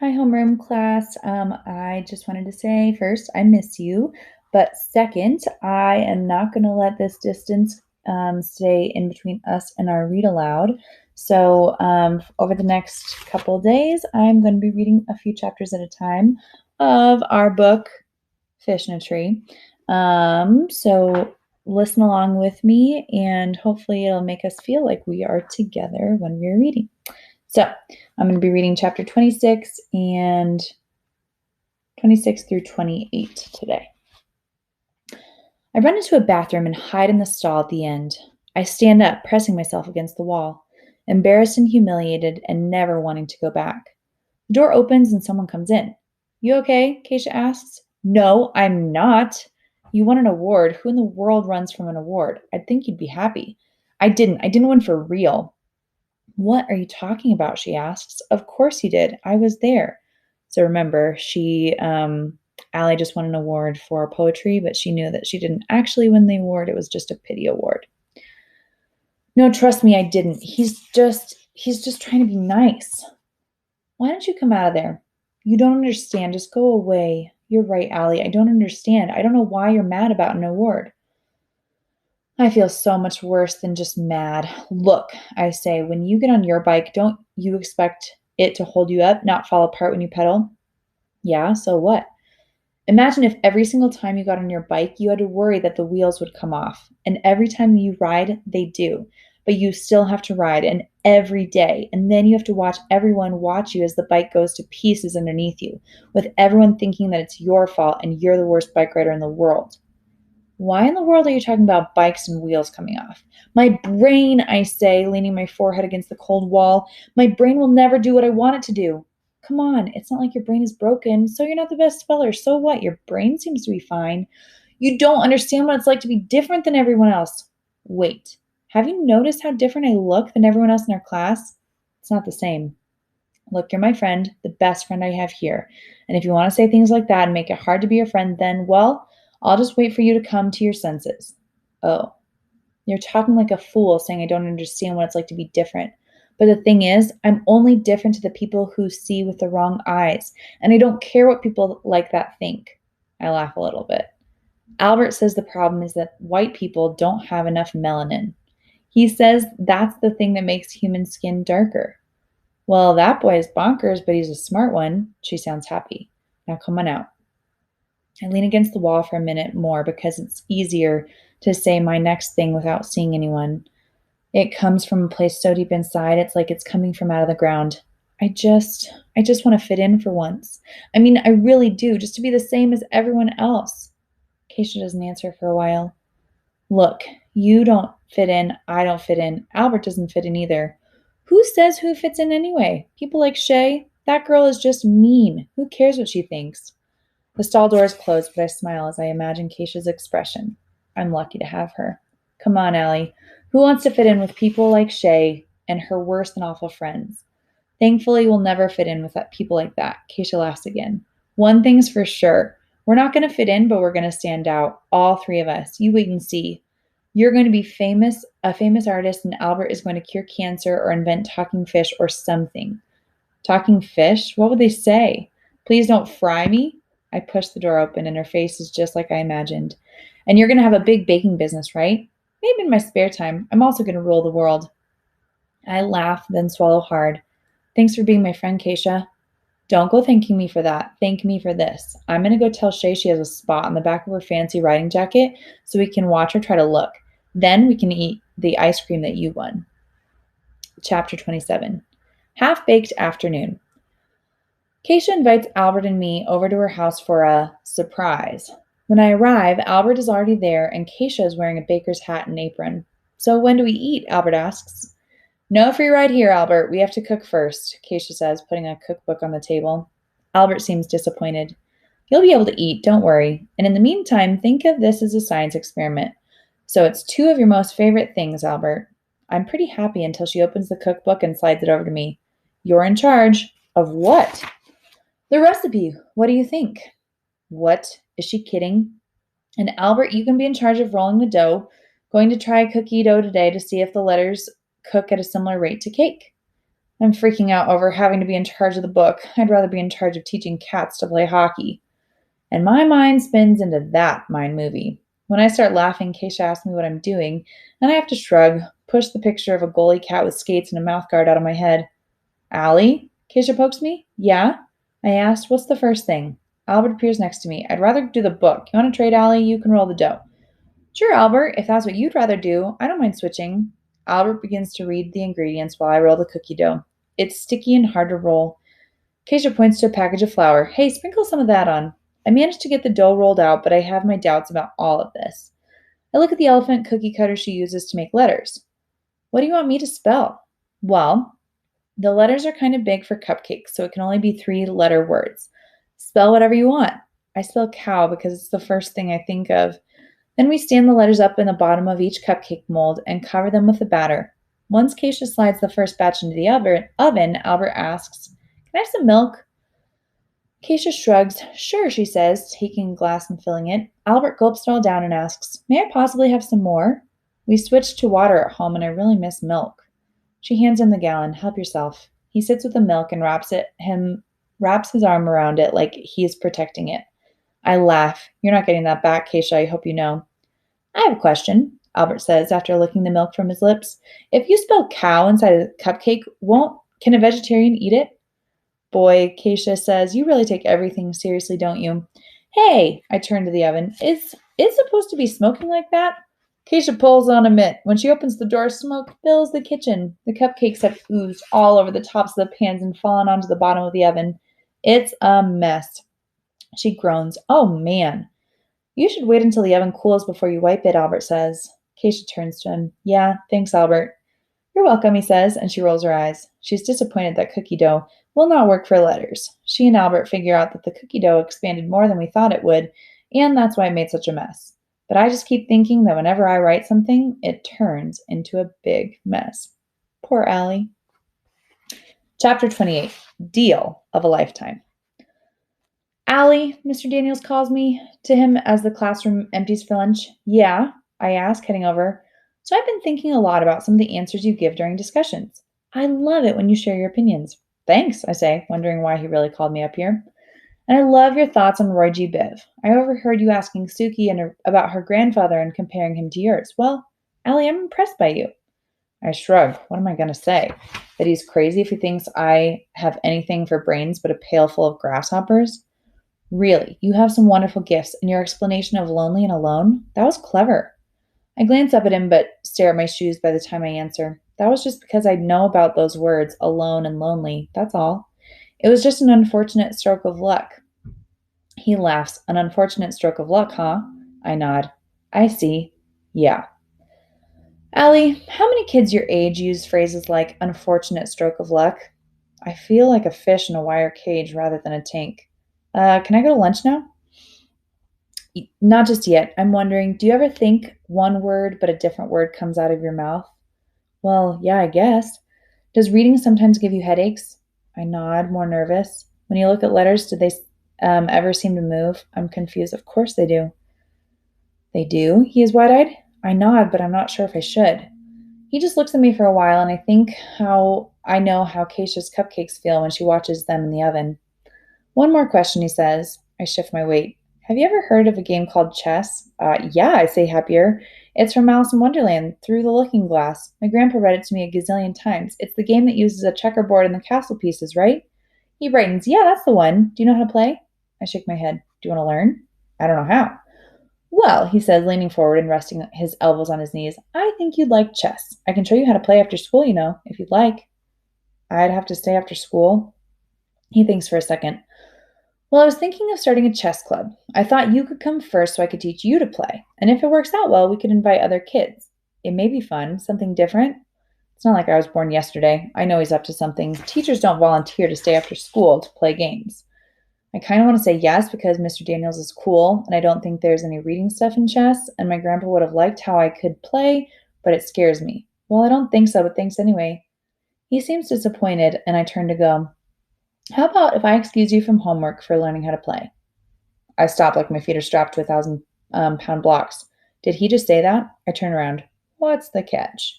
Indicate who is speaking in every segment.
Speaker 1: Hi, homeroom class. I just wanted to say first, I miss you. But second, I am not going to let this distance stay in between us and our read aloud. So, over the next couple of days, I'm going to be reading a few chapters at a time of our book, Fish in a Tree. So, listen along with me, and hopefully, it'll make us feel like we are together when we're reading. So I'm going to be reading chapter 26 and 26 through 28 today. I run into a bathroom and hide in the stall at the end. I stand up, pressing myself against the wall, embarrassed and humiliated and never wanting to go back. The door opens and someone comes in. You okay? Keisha asks. No, I'm not. You won an award. Who in the world runs from an award? I'd think you'd be happy. I didn't. I didn't win for real. What are you talking about? She asks. Of course you did. I was there. So remember, Allie just won an award for poetry, but she knew that she didn't actually win the award. It was just a pity award. No, trust me, I didn't. He's just trying to be nice. Why don't you come out of there? You don't understand. Just go away. You're right, Allie. I don't understand. I don't know why you're mad about an award. I feel so much worse than just mad. Look, I say, when you get on your bike, don't you expect it to hold you up, not fall apart when you pedal? Yeah, so what? Imagine if every single time you got on your bike, you had to worry that the wheels would come off. And every time you ride, they do. But you still have to ride, and every day. And then you have to watch everyone watch you as the bike goes to pieces underneath you, with everyone thinking that it's your fault and you're the worst bike rider in the world. Why in the world are you talking about bikes and wheels coming off? My brain, I say, leaning my forehead against the cold wall. My brain will never do what I want it to do. Come on, it's not like your brain is broken, so you're not the best speller. So what? Your brain seems to be fine. You don't understand what it's like to be different than everyone else. Wait, have you noticed how different I look than everyone else in our class? It's not the same. Look, you're my friend, the best friend I have here. And if you want to say things like that and make it hard to be your friend, then, well, I'll just wait for you to come to your senses. Oh, you're talking like a fool saying I don't understand what it's like to be different. But the thing is, I'm only different to the people who see with the wrong eyes, and I don't care what people like that think. I laugh a little bit. Albert says the problem is that white people don't have enough melanin. He says that's the thing that makes human skin darker. Well, that boy is bonkers, but he's a smart one. She sounds happy. Now come on out. I lean against the wall for a minute more because it's easier to say my next thing without seeing anyone. It comes from a place so deep inside, it's like it's coming from out of the ground. I just want to fit in for once. I mean, I really do, just to be the same as everyone else. Keisha doesn't answer for a while. Look, you don't fit in, I don't fit in, Albert doesn't fit in either. Who says who fits in anyway? People like Shay? That girl is just mean. Who cares what she thinks? The stall door is closed, but I smile as I imagine Keisha's expression. I'm lucky to have her. Come on, Allie. Who wants to fit in with people like Shay and her worse than awful friends? Thankfully, we'll never fit in with people like that. Keisha laughs again. One thing's for sure. We're not going to fit in, but we're going to stand out. All three of us. You wait and see. You're going to be famous, a famous artist, and Albert is going to cure cancer or invent talking fish or something. Talking fish? What would they say? Please don't fry me? I push the door open, and her face is just like I imagined. And you're going to have a big baking business, right? Maybe in my spare time. I'm also going to rule the world. I laugh, then swallow hard. Thanks for being my friend, Keisha. Don't go thanking me for that. Thank me for this. I'm going to go tell Shay she has a spot on the back of her fancy riding jacket so we can watch her try to look. Then we can eat the ice cream that you won. Chapter 27. Half Baked Afternoon. Keisha invites Albert and me over to her house for a surprise. When I arrive, Albert is already there and Keisha is wearing a baker's hat and apron. So when do we eat? Albert asks. No free ride here, Albert. We have to cook first, Keisha says, putting a cookbook on the table. Albert seems disappointed. You'll be able to eat, don't worry. And in the meantime, think of this as a science experiment. So it's two of your most favorite things, Albert. I'm pretty happy until she opens the cookbook and slides it over to me. You're in charge. Of what? The recipe. What do you think? What? Is she kidding? And Albert, you can be in charge of rolling the dough. Going to try cookie dough today to see if the letters cook at a similar rate to cake. I'm freaking out over having to be in charge of the book. I'd rather be in charge of teaching cats to play hockey. And my mind spins into that mind movie. When I start laughing, Keisha asks me what I'm doing, and I have to shrug, push the picture of a goalie cat with skates and a mouthguard out of my head. Allie? Keisha pokes me. Yeah? I asked, what's the first thing? Albert appears next to me. I'd rather do the book. You want to trade, Allie? You can roll the dough. Sure, Albert, if that's what you'd rather do, I don't mind switching. Albert begins to read the ingredients while I roll the cookie dough. It's sticky and hard to roll. Keisha points to a package of flour. Hey, sprinkle some of that on. I managed to get the dough rolled out, but I have my doubts about all of this. I look at the elephant cookie cutter she uses to make letters. What do you want me to spell? Well, the letters are kind of big for cupcakes, so it can only be 3-letter words. Spell whatever you want. I spell cow because it's the first thing I think of. Then we stand the letters up in the bottom of each cupcake mold and cover them with the batter. Once Keisha slides the first batch into the oven, Albert asks, Can I have some milk? Keisha shrugs. Sure, she says, taking a glass and filling it. Albert gulps it all down and asks, May I possibly have some more? We switched to water at home and I really miss milk. She hands him the gallon. Help yourself. He sits with the milk and wraps his arm around it like he is protecting it. I laugh. You're not getting that back, Keisha, I hope you know. I have a question, Albert says after licking the milk from his lips. If you spell cow inside a cupcake, can a vegetarian eat it? Boy, Keisha says, you really take everything seriously, don't you? Hey, I turn to the oven. Is it supposed to be smoking like that? Keisha pulls on a mitt. When she opens the door, smoke fills the kitchen. The cupcakes have oozed all over the tops of the pans and fallen onto the bottom of the oven. It's a mess. She groans. Oh, man. You should wait until the oven cools before you wipe it, Albert says. Keisha turns to him. Yeah, thanks, Albert. You're welcome, he says, and she rolls her eyes. She's disappointed that cookie dough will not work for letters. She and Albert figure out that the cookie dough expanded more than we thought it would, and that's why it made such a mess. But I just keep thinking that whenever I write something, it turns into a big mess. Poor Allie. Chapter 28. Deal of a Lifetime. Allie, Mr. Daniels calls me to him as the classroom empties for lunch. Yeah, I ask, heading over. So I've been thinking a lot about some of the answers you give during discussions. I love it when you share your opinions. Thanks, I say, wondering why he really called me up here. And I love your thoughts on Roy G. Biv. I overheard you asking Suki about her grandfather and comparing him to yours. Well, Allie, I'm impressed by you. I shrug. What am I going to say? That he's crazy if he thinks I have anything for brains but a pail full of grasshoppers? Really, you have some wonderful gifts, and your explanation of lonely and alone? That was clever. I glance up at him but stare at my shoes by the time I answer. That was just because I know about those words, alone and lonely, that's all. It was just an unfortunate stroke of luck. He laughs. An unfortunate stroke of luck, huh? I nod. I see. Yeah. Allie, how many kids your age use phrases like unfortunate stroke of luck? I feel like a fish in a wire cage rather than a tank. Can I go to lunch now? Not just yet. I'm wondering, do you ever think one word but a different word comes out of your mouth? Well, yeah, I guess. Does reading sometimes give you headaches? I nod, more nervous. When you look at letters, do they ever seem to move? I'm confused. Of course they do. They do? He is wide-eyed. I nod, but I'm not sure if I should. He just looks at me for a while, and I think how I know how Keisha's cupcakes feel when she watches them in the oven. One more question, he says. I shift my weight. Have you ever heard of a game called chess? Yeah, I say happier. It's from Alice in Wonderland, Through the Looking Glass. My grandpa read it to me a gazillion times. It's the game that uses a checkerboard and the castle pieces, right? He brightens. Yeah, that's the one. Do you know how to play? I shake my head. Do you want to learn? I don't know how. Well, he says, leaning forward and resting his elbows on his knees, I think you'd like chess. I can show you how to play after school, you know, if you'd like. I'd have to stay after school. He thinks for a second. Well, I was thinking of starting a chess club. I thought you could come first so I could teach you to play. And if it works out well, we could invite other kids. It may be fun, something different. It's not like I was born yesterday. I know he's up to something. Teachers don't volunteer to stay after school to play games. I kind of want to say yes because Mr. Daniels is cool, and I don't think there's any reading stuff in chess, and my grandpa would have liked how I could play, but it scares me. Well, I don't think so, but thanks anyway. He seems disappointed, and I turn to go. How about if I excuse you from homework for learning how to play? I stop like my feet are strapped to 1,000-pound blocks. Did he just say that? I turn around. What's the catch?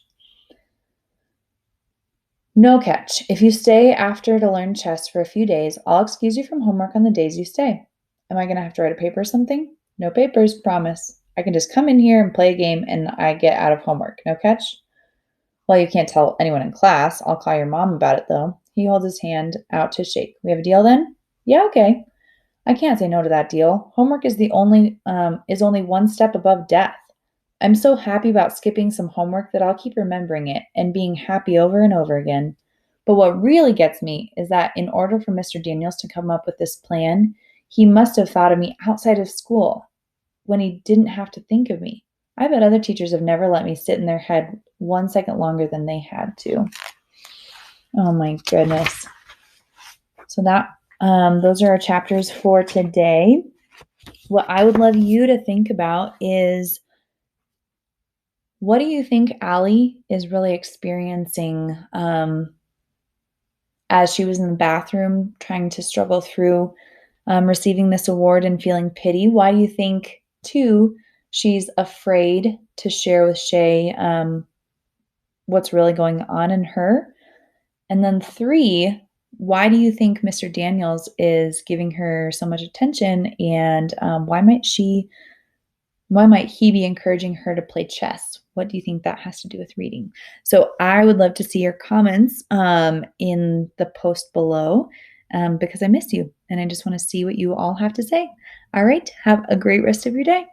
Speaker 1: No catch. If you stay after to learn chess for a few days, I'll excuse you from homework on the days you stay. Am I going to have to write a paper or something? No papers, promise. I can just come in here and play a game and I get out of homework. No catch? Well, you can't tell anyone in class. I'll call your mom about it though. He holds his hand out to shake. We have a deal then? Yeah, okay. I can't say no to that deal. Homework is only one step above death. I'm so happy about skipping some homework that I'll keep remembering it and being happy over and over again. But what really gets me is that in order for Mr. Daniels to come up with this plan, he must have thought of me outside of school when he didn't have to think of me. I bet other teachers have never let me sit in their head 1 second longer than they had to. Oh my goodness. So those are our chapters for today. What I would love you to think about is, what do you think Allie is really experiencing as she was in the bathroom trying to struggle through receiving this award and feeling pity? Why do you think, two, she's afraid to share with Shay what's really going on in her? And then three, why do you think Mr. Daniels is giving her so much attention, and why might he be encouraging her to play chess? What do you think that has to do with reading? So I would love to see your comments in the post below because I miss you and I just want to see what you all have to say. All right, have a great rest of your day.